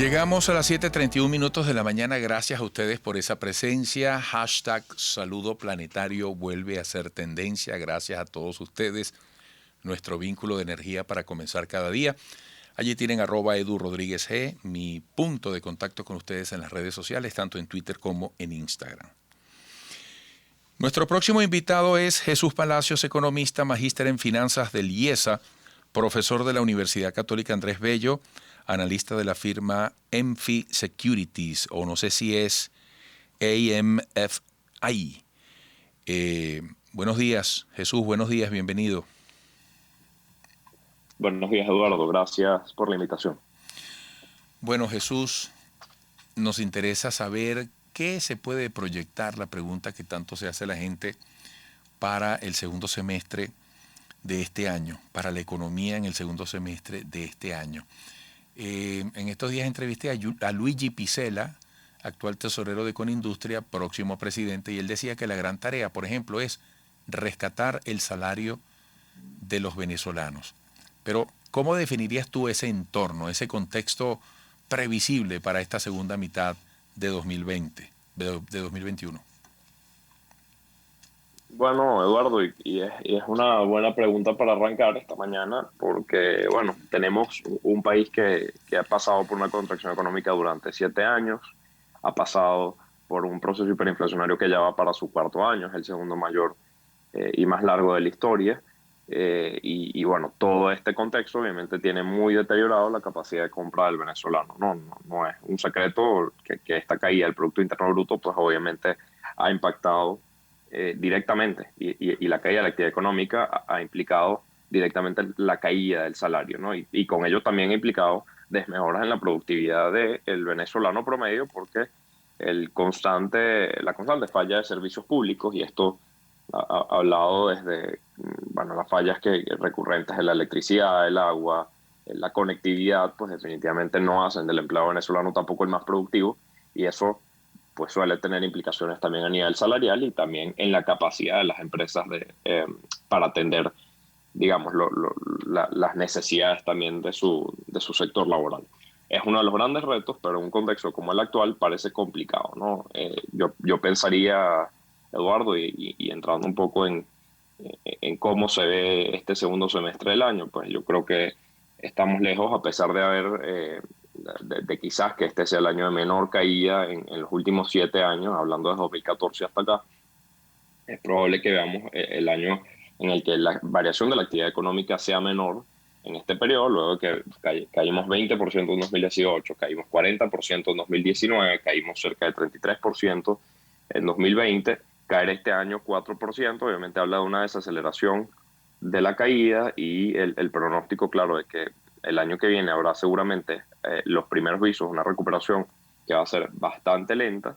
Llegamos a las 7:31 de la mañana. Gracias a ustedes por esa presencia. Hashtag Saludo Planetario vuelve a ser tendencia. Gracias a todos ustedes. Nuestro vínculo de energía para comenzar cada día. Allí tienen @EduRodríguezG, mi punto de contacto con ustedes en las redes sociales, tanto en Twitter como en Instagram. Nuestro próximo invitado es Jesús Palacios, economista, magíster en finanzas del IESA, profesor de la Universidad Católica Andrés Bello, analista de la firma MFI Securities, o no sé si es AMFI. Buenos días, Jesús, buenos días, bienvenido. Buenos días, Eduardo, gracias por la invitación. Bueno, Jesús, nos interesa saber qué se puede proyectar, la pregunta que tanto se hace la gente, para el segundo semestre de este año, para la economía en el segundo semestre de este año. En estos días entrevisté a Luigi Pizzella, actual tesorero de Conindustria, próximo presidente, y él decía que la gran tarea, por ejemplo, es rescatar el salario de los venezolanos. Pero, ¿cómo definirías tú ese entorno, ese contexto previsible para esta segunda mitad de 2021? Bueno, Eduardo, y es una buena pregunta para arrancar esta mañana, porque, bueno, tenemos un país que ha pasado por una contracción económica durante 7 años, ha pasado por un proceso hiperinflacionario que ya va para su cuarto año, es el segundo mayor y más largo de la historia. Bueno, todo este contexto obviamente tiene muy deteriorado la capacidad de compra del venezolano. No es un secreto que esta caída del Producto Interno Bruto, pues obviamente ha impactado directamente, y la caída de la actividad económica ha implicado directamente la caída del salario, ¿no? Y con ello también ha implicado desmejoras en la productividad del venezolano promedio, porque la constante falla de servicios públicos, y esto ha hablado desde, bueno, las fallas recurrentes en la electricidad, el agua, la conectividad, pues definitivamente no hacen del empleado venezolano tampoco el más productivo, y eso pues suele tener implicaciones también a nivel salarial y también en la capacidad de las empresas para atender, digamos, las necesidades también de su sector laboral. Es uno de los grandes retos, pero en un contexto como el actual parece complicado, ¿no? Yo pensaría, Eduardo, y entrando un poco en cómo se ve este segundo semestre del año, pues yo creo que estamos lejos, a pesar de haber, de quizás que este sea el año de menor caída en los últimos 7 años, hablando de 2014 hasta acá. Es probable que veamos el año en el que la variación de la actividad económica sea menor en este periodo, luego que caímos 20% en 2018, caímos 40% en 2019, caímos cerca de 33% en 2020, caer este año 4%, obviamente habla de una desaceleración de la caída, y el pronóstico, claro, de que el año que viene habrá seguramente los primeros visos de una recuperación que va a ser bastante lenta.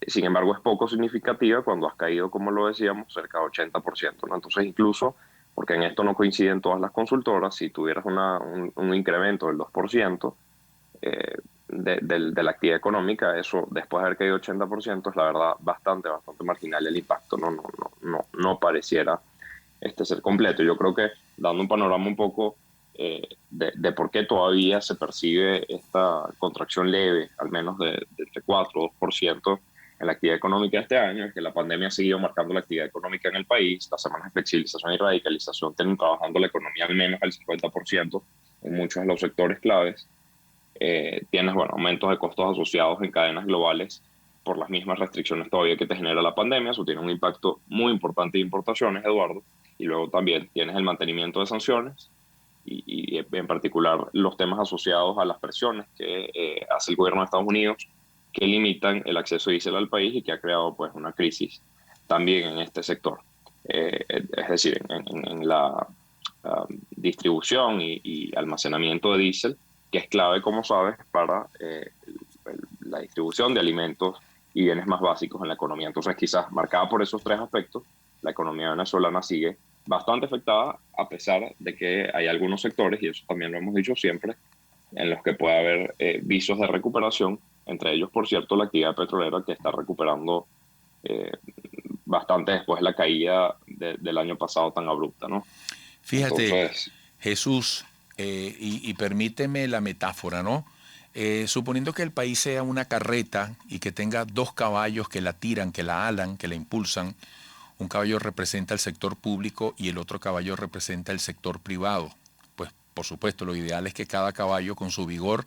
Sin embargo, es poco significativa cuando has caído, como lo decíamos, cerca de 80%, ¿no? Entonces, incluso, porque en esto no coinciden todas las consultoras, si tuvieras un incremento del 2% de la actividad económica, eso, después de haber caído 80%, es la verdad bastante marginal el impacto. No pareciera ser completo. Yo creo que, dando un panorama un poco de por qué todavía se percibe esta contracción leve, al menos de entre 4 o 2% en la actividad económica este año, es que la pandemia ha seguido marcando la actividad económica en el país. Las semanas de flexibilización y radicalización tienen trabajando la economía al menos al 50% en muchos de los sectores claves. Tienes, bueno, aumentos de costos asociados en cadenas globales por las mismas restricciones todavía que te genera la pandemia. Eso tiene un impacto muy importante de importaciones, Eduardo. Y luego también tienes el mantenimiento de sanciones y en particular los temas asociados a las presiones que hace el gobierno de Estados Unidos, que limitan el acceso de diésel al país y que ha creado, pues, una crisis también en este sector. Es decir, en la distribución y almacenamiento de diésel, que es clave, como sabes, para la distribución de alimentos y bienes más básicos en la economía. Entonces, quizás marcada por esos tres aspectos, la economía venezolana sigue bastante afectada, a pesar de que hay algunos sectores, y eso también lo hemos dicho siempre, en los que puede haber visos de recuperación, entre ellos, por cierto, la actividad petrolera, que está recuperando bastante después de la caída del año pasado tan abrupta, ¿no? Fíjate, Entonces, Jesús, y permíteme la metáfora, ¿no? Suponiendo que el país sea una carreta y que tenga dos caballos que la tiran, que la alan, que la impulsan, un caballo representa el sector público y el otro caballo representa el sector privado. Pues por supuesto, lo ideal es que cada caballo con su vigor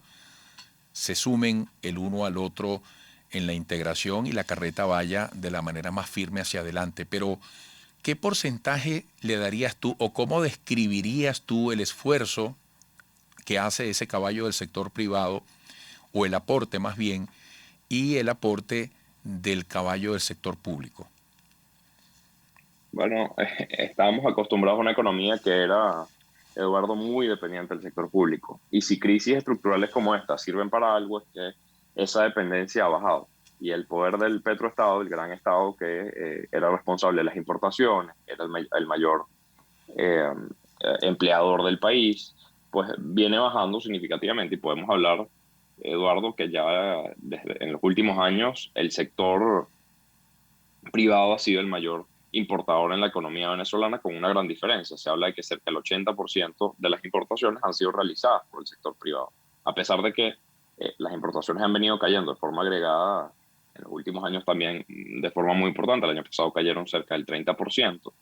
se sumen el uno al otro en la integración y la carreta vaya de la manera más firme hacia adelante. Pero, ¿qué porcentaje le darías tú o cómo describirías tú el esfuerzo que hace ese caballo del sector privado, o el aporte más bien, y el aporte del caballo del sector público? Bueno, estábamos acostumbrados a una economía que era, Eduardo, muy dependiente del sector público. Y si crisis estructurales como esta sirven para algo, es que esa dependencia ha bajado. Y el poder del petroestado, el gran estado que era responsable de las importaciones, era el mayor eh, empleador del país, pues viene bajando significativamente. Y podemos hablar, Eduardo, que ya desde en los últimos años el sector privado ha sido el mayor importador en la economía venezolana, con una gran diferencia. Se habla de que cerca del 80% de las importaciones han sido realizadas por el sector privado, a pesar de que las importaciones han venido cayendo de forma agregada en los últimos años también de forma muy importante. El año pasado cayeron cerca del 30%.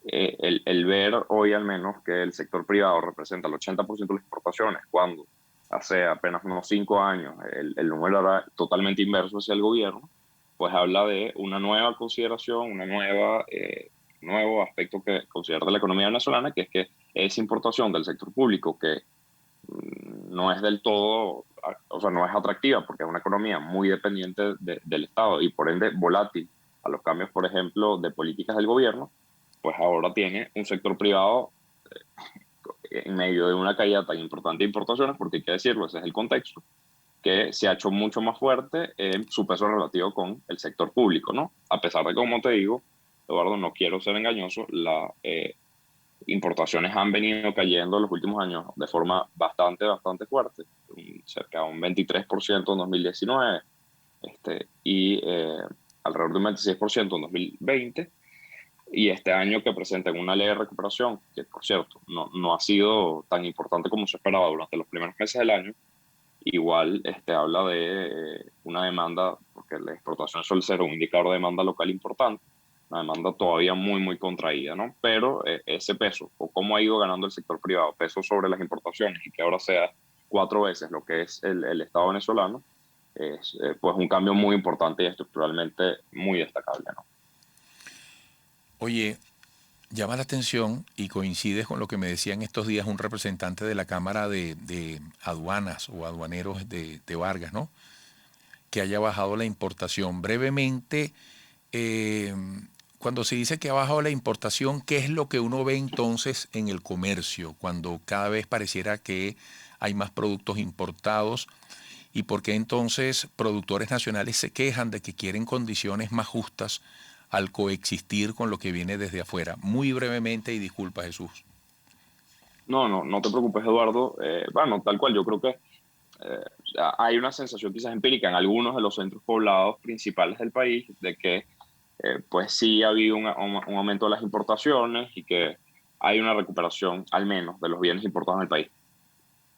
El ver hoy al menos que el sector privado representa el 80% de las exportaciones, cuando hace apenas unos 5 años el número era totalmente inverso hacia el gobierno, pues habla de una nueva consideración, nuevo aspecto que considera de la economía venezolana, que es que esa importación del sector público que no es del todo, o sea, no es atractiva porque es una economía muy dependiente del Estado y por ende volátil a los cambios, por ejemplo, de políticas del gobierno, pues ahora tiene un sector privado en medio de una caída tan importante de importaciones, porque hay que decirlo, ese es el contexto, que se ha hecho mucho más fuerte en su peso relativo con el sector público, ¿no? A pesar de, como te digo, Eduardo, no quiero ser engañoso, las importaciones han venido cayendo en los últimos años de forma bastante fuerte, cerca de un 23% en 2019 y alrededor de un 26% en 2020. Y este año que presentan una ley de recuperación, que por cierto no ha sido tan importante como se esperaba durante los primeros meses del año, igual habla de una demanda, porque la exportación suele ser un indicador de demanda local importante, una demanda todavía muy contraída, ¿no? Pero ese peso, o cómo ha ido ganando el sector privado, peso sobre las importaciones, y que ahora sea 4 veces lo que es el Estado venezolano, es pues un cambio muy importante y estructuralmente muy destacable, ¿no? Oye, llama la atención y coincides con lo que me decía en estos días un representante de la Cámara de Aduanas o Aduaneros de Vargas, ¿no? Que haya bajado la importación. Brevemente, eh, cuando se dice que ha bajado la importación, ¿qué es lo que uno ve entonces en el comercio? Cuando cada vez pareciera que hay más productos importados, ¿y por qué entonces productores nacionales se quejan de que quieren condiciones más justas al coexistir con lo que viene desde afuera? Muy brevemente, y disculpa, Jesús. No te preocupes, Eduardo. Bueno, tal cual, yo creo que hay una sensación quizás empírica en algunos de los centros poblados principales del país de que pues sí ha habido un aumento de las importaciones y que hay una recuperación al menos de los bienes importados en el país.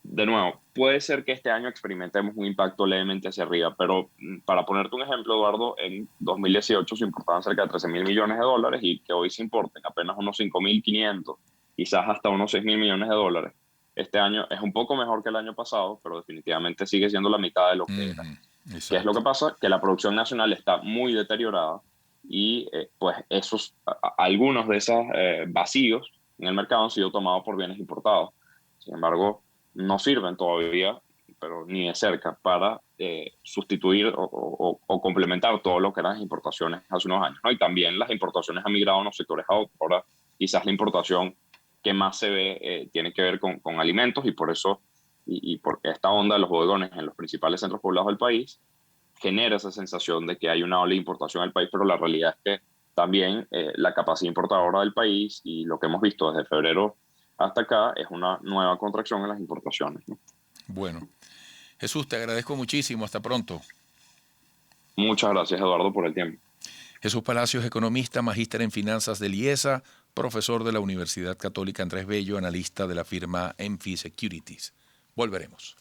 De nuevo, puede ser que este año experimentemos un impacto levemente hacia arriba, pero para ponerte un ejemplo, Eduardo, en 2018 se importaban cerca de 13 mil millones de dólares y que hoy se importen apenas unos 5.500, quizás hasta unos 6.000 millones de dólares. Este año es un poco mejor que el año pasado, pero definitivamente sigue siendo la mitad de lo que era. ¿Qué es lo Exacto. que pasa? Que la producción nacional está muy deteriorada y pues algunos de esos vacíos en el mercado han sido tomados por bienes importados. Sin embargo, no sirven todavía, pero ni de cerca, para sustituir o complementar todo lo que eran las importaciones hace unos años, ¿no? Y también las importaciones han migrado a unos sectores a otros. Ahora, quizás la importación que más se ve tiene que ver con alimentos y por eso, y por esta onda de los bodegones en los principales centros poblados del país, genera esa sensación de que hay una ola de importación al país, pero la realidad es que también la capacidad importadora del país y lo que hemos visto desde febrero hasta acá es una nueva contracción en las importaciones, ¿no? Bueno, Jesús, te agradezco muchísimo. Hasta pronto. Muchas gracias, Eduardo, por el tiempo. Jesús Palacios, economista, magíster en finanzas del IESA, profesor de la Universidad Católica Andrés Bello, analista de la firma MFI Securities. Volveremos.